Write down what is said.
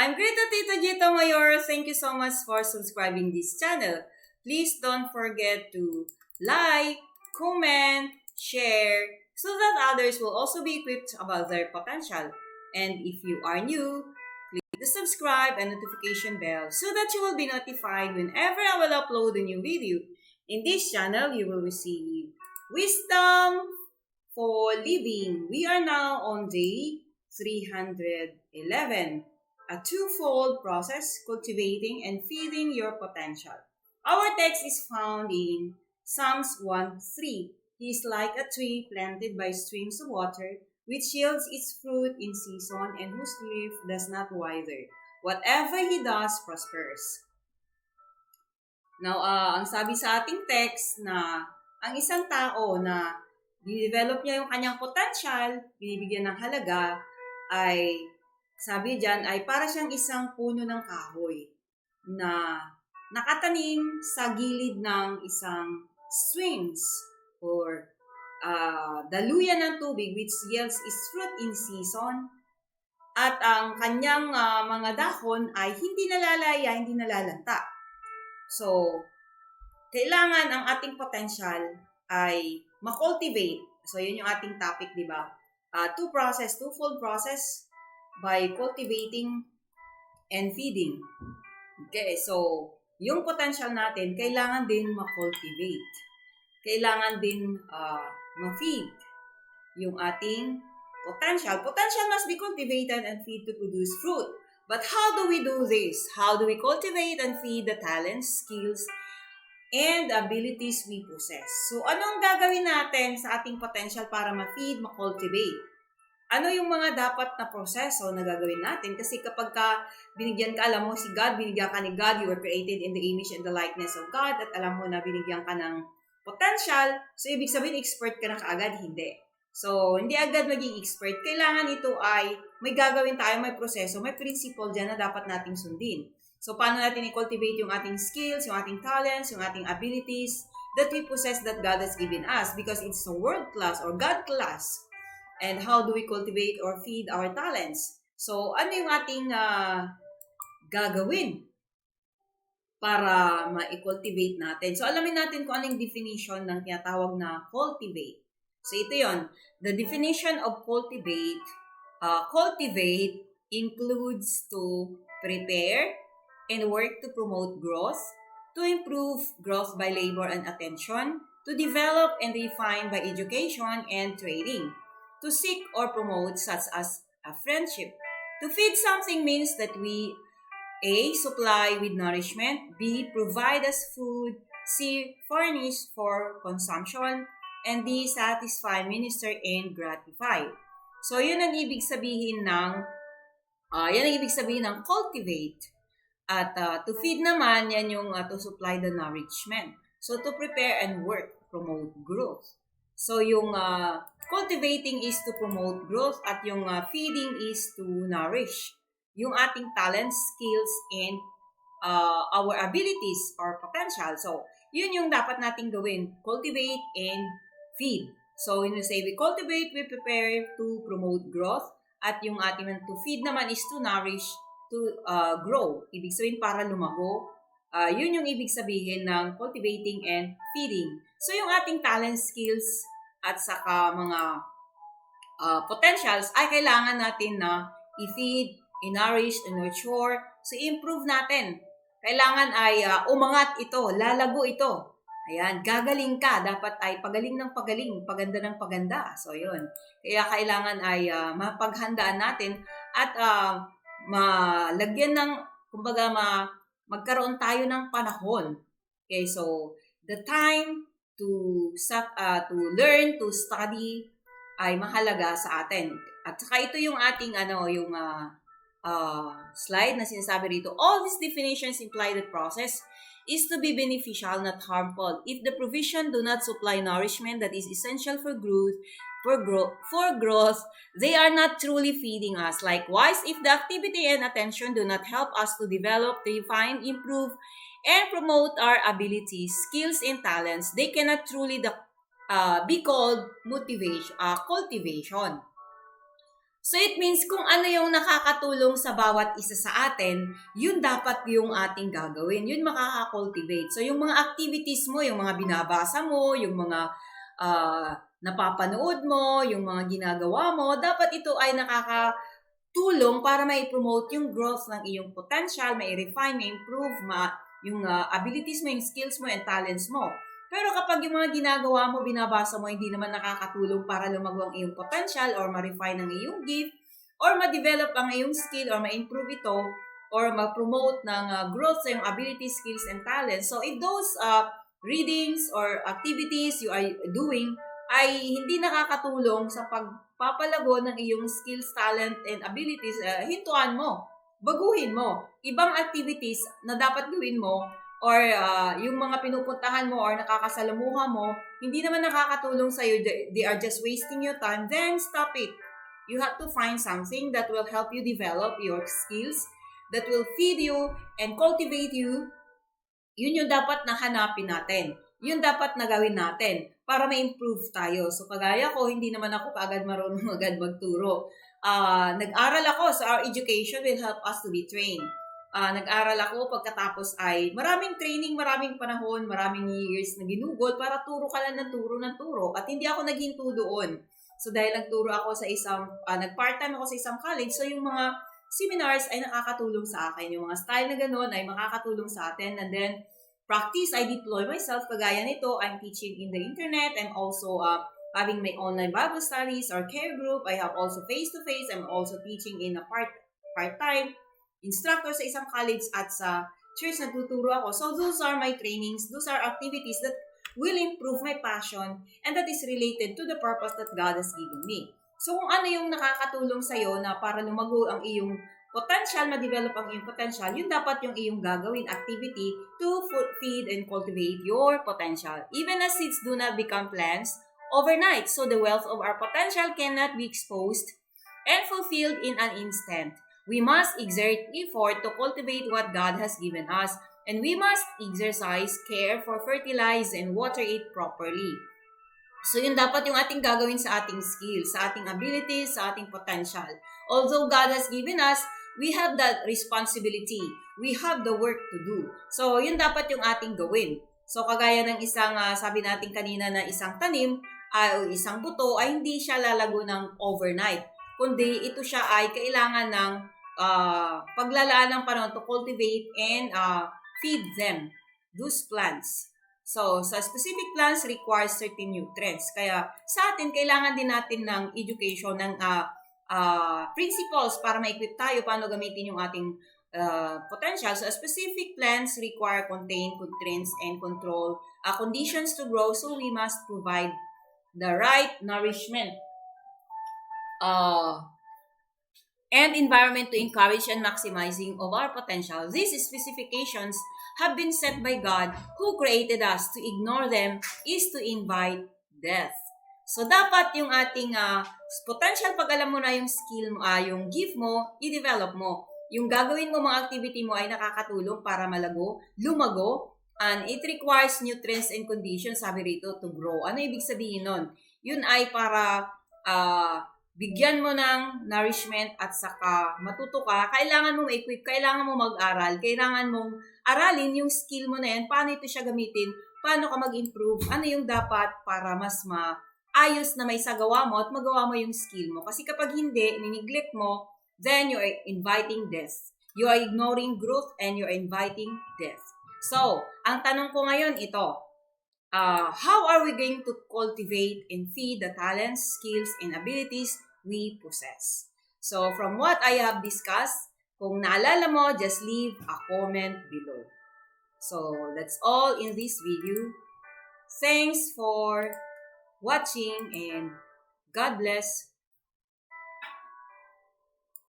I'm Greta Tita Gita Mayor. Thank you so much for subscribing this channel. Please don't forget to like, comment, share, so that others will also be equipped about their potential. And if you are new, click the subscribe and notification bell so that you will be notified whenever I will upload a new video. In this channel, you will receive wisdom for living. We are now on day 311. A twofold process, cultivating and feeding your potential. Our text is found in Psalms 1:3. He is like a tree planted by streams of water, which yields its fruit in season and whose leaf does not wither. Whatever he does prospers. Now, ang sabi sa ating text na ang isang tao na dinevelop niya yung kanyang potential, binibigyan ng halaga, ay sabi diyan ay para siyang isang puno ng kahoy na nakatanim sa gilid ng isang streams or daluyan ng tubig which yields its fruit in season, at ang kanyang mga dahon ay hindi nalalaya, hindi nalalanta. So, kailangan ang ating potential ay ma-cultivate. So, yun yung ating topic, di ba? Twofold process by cultivating and feeding. Okay, so, yung potential natin, kailangan din ma-cultivate. Kailangan din ma-feed yung ating potential. Potential must be cultivated and feed to produce fruit. But how do we do this? How do we cultivate and feed the talents, skills, and abilities we possess? So, anong gagawin natin sa ating potential para ma-feed, ma-cultivate? Ano yung mga dapat na proseso na gagawin natin? Kasi kapag binigyan ka, alam mo si God, binigyan ka ni God, you were created in the image and the likeness of God, at alam mo na binigyan ka ng potential, so ibig sabihin expert ka na kaagad? Hindi. So, hindi agad maging expert. Kailangan ito ay may gagawin tayo, may proseso, may principle dyan na dapat nating sundin. So, paano natin i-cultivate yung ating skills, yung ating talents, yung ating abilities that we possess that God has given us because it's a world class or God class. And how do we cultivate or feed our talents? So, ano yung ating gagawin para ma-cultivate natin? So, alamin natin kung anong definition ng tinatawag na cultivate. So, ito yon. The definition of cultivate, cultivate includes to prepare and work to promote growth, to improve growth by labor and attention, to develop and refine by education and training, to seek or promote such as a friendship. To feed something means that we A. Supply with nourishment, B. Provide us food, C. Furnish for consumption, and D. Satisfy, minister, and gratify. So, yun ang ibig sabihin ng cultivate. At to feed naman, yan yung to supply the nourishment. So, to prepare and work, promote growth. So, yung cultivating is to promote growth at yung feeding is to nourish yung ating talents, skills, and our abilities or potential. So, yun yung dapat nating gawin, cultivate and feed. So, when we say we cultivate, we prepare to promote growth, at yung ating to feed naman is to nourish, to grow. Ibig sabihin para lumago. Yun yung ibig sabihin ng cultivating and feeding. So, yung ating talent, skills, at saka mga potentials ay kailangan natin na i-feed, i-nourish, i-nurture. So, i-improve natin. Kailangan ay umangat ito, lalago ito. Ayan, gagaling ka. Dapat ay pagaling ng pagaling, paganda ng paganda. So, yun. Kaya kailangan ay mapaghandaan natin at malagyan ng, kumbaga, magkaroon tayo ng panahon. Okay, so, the time to learn, to study, ay mahalaga sa atin. At saka ito yung ating, yung slide na sinasabi rito. All these definitions imply that process is to be beneficial, not harmful. If the provision do not supply nourishment that is essential for growth, they are not truly feeding us. Likewise, if the activity and attention do not help us to develop, refine, improve, and promote our abilities, skills, and talents, they cannot truly be called cultivation. So it means kung ano yung nakakatulong sa bawat isa sa atin, yun dapat yung ating gagawin. Yun makaka-cultivate. So yung mga activities mo, yung mga binabasa mo, yung mga napapanood mo, yung mga ginagawa mo, dapat ito ay nakakatulong para mai-promote yung growth ng iyong potential, mai-refine, mai-improve, yung abilities mo, yung skills mo, and talents mo. Pero kapag yung mga ginagawa mo, binabasa mo, hindi naman nakakatulong para lumago ang iyong potential or ma-refine ang iyong gift or ma-develop ang iyong skill or ma-improve ito or ma-promote ng growth sa iyong abilities, skills, and talents. So if those readings or activities you are doing ay hindi nakakatulong sa pagpapalago ng iyong skills, talent, and abilities, hintuan mo, baguhin mo. Ibang activities na dapat gawin mo or yung mga pinupuntahan mo or nakakasalamuha mo, hindi naman nakakatulong sa'yo, they are just wasting your time, then stop it. You have to find something that will help you develop your skills, that will feed you and cultivate you. Yun yung dapat na hanapin natin. Yun dapat na gawin natin para ma-improve tayo. So kagaya ko, hindi naman ako kaagad marunong agad magturo. Nag-aral ako, so our education will help us to be trained. Nag-aral ako pagkatapos ay maraming training, maraming panahon, maraming years na ginugol para turo ka lang ng turo at hindi ako naghinto doon. So dahil nagturo ako sa nag-part-time ako sa isang college, so yung mga seminars ay nakakatulong sa akin. Yung mga style na gano'n ay makakatulong sa atin. And then practice, I deploy myself. Kagaya nito, I'm teaching in the internet. I'm also having my online Bible studies or care group. I have also face-to-face. I'm also teaching in a part-time instructor sa isang college at sa church nagtuturo ako. So those are my trainings. Those are activities that will improve my passion and that is related to the purpose that God has given me. So kung ano yung nakakatulong sa'yo na para lumago ang iyong potential, ma-develop ang iyong potential, yun dapat yung iyong gagawin activity to feed and cultivate your potential. Even as seeds do not become plants overnight, so the wealth of our potential cannot be exposed and fulfilled in an instant. We must exert effort to cultivate what God has given us, and we must exercise care for fertilize and water it properly. So yun dapat yung ating gagawin sa ating skills, sa ating abilities, sa ating potential. Although God has given us, we have that responsibility. We have the work to do. So yun dapat yung ating gawin. So kagaya ng isang, sabi natin kanina na isang tanim o isang buto ay hindi siya lalago ng overnight. Kundi ito siya ay kailangan ng paglalaan ng panahon to cultivate and feed them, those plants. So, sa specific plants requires certain nutrients. Kaya sa atin, kailangan din natin ng education, ng principles para ma-equip tayo paano gamitin yung ating potential. So, specific plants require contain nutrients and control conditions to grow. So, we must provide the right nourishment and environment to encourage and maximizing of our potential. These specifications have been set by God who created us. To ignore them is to invite death. So, dapat yung ating potential, pag alam mo na yung skill mo, yung gift mo, i-develop mo. Yung gagawin mo, mga activity mo ay nakakatulong para malago, lumago, and it requires nutrients and conditions, sabi rito, to grow. Ano ibig sabihin nun? Yun ay para bigyan mo ng nourishment at saka matuto ka, kailangan mo ma-equip, kailangan mo mag-aral, kailangan mong aralin yung skill mo na yan, paano ito siya gamitin, paano ka mag-improve, ano yung dapat para mas maayos na may sagawa mo at magawa mo yung skill mo. Kasi kapag hindi, nineglect mo, then you are inviting death. You are ignoring growth and you are inviting death. So, ang tanong ko ngayon ito, how are we going to cultivate and feed the talents, skills, and abilities we possess? So, from what I have discussed, kung naalala mo, just leave a comment below. So, that's all in this video. Thanks for watching and God bless.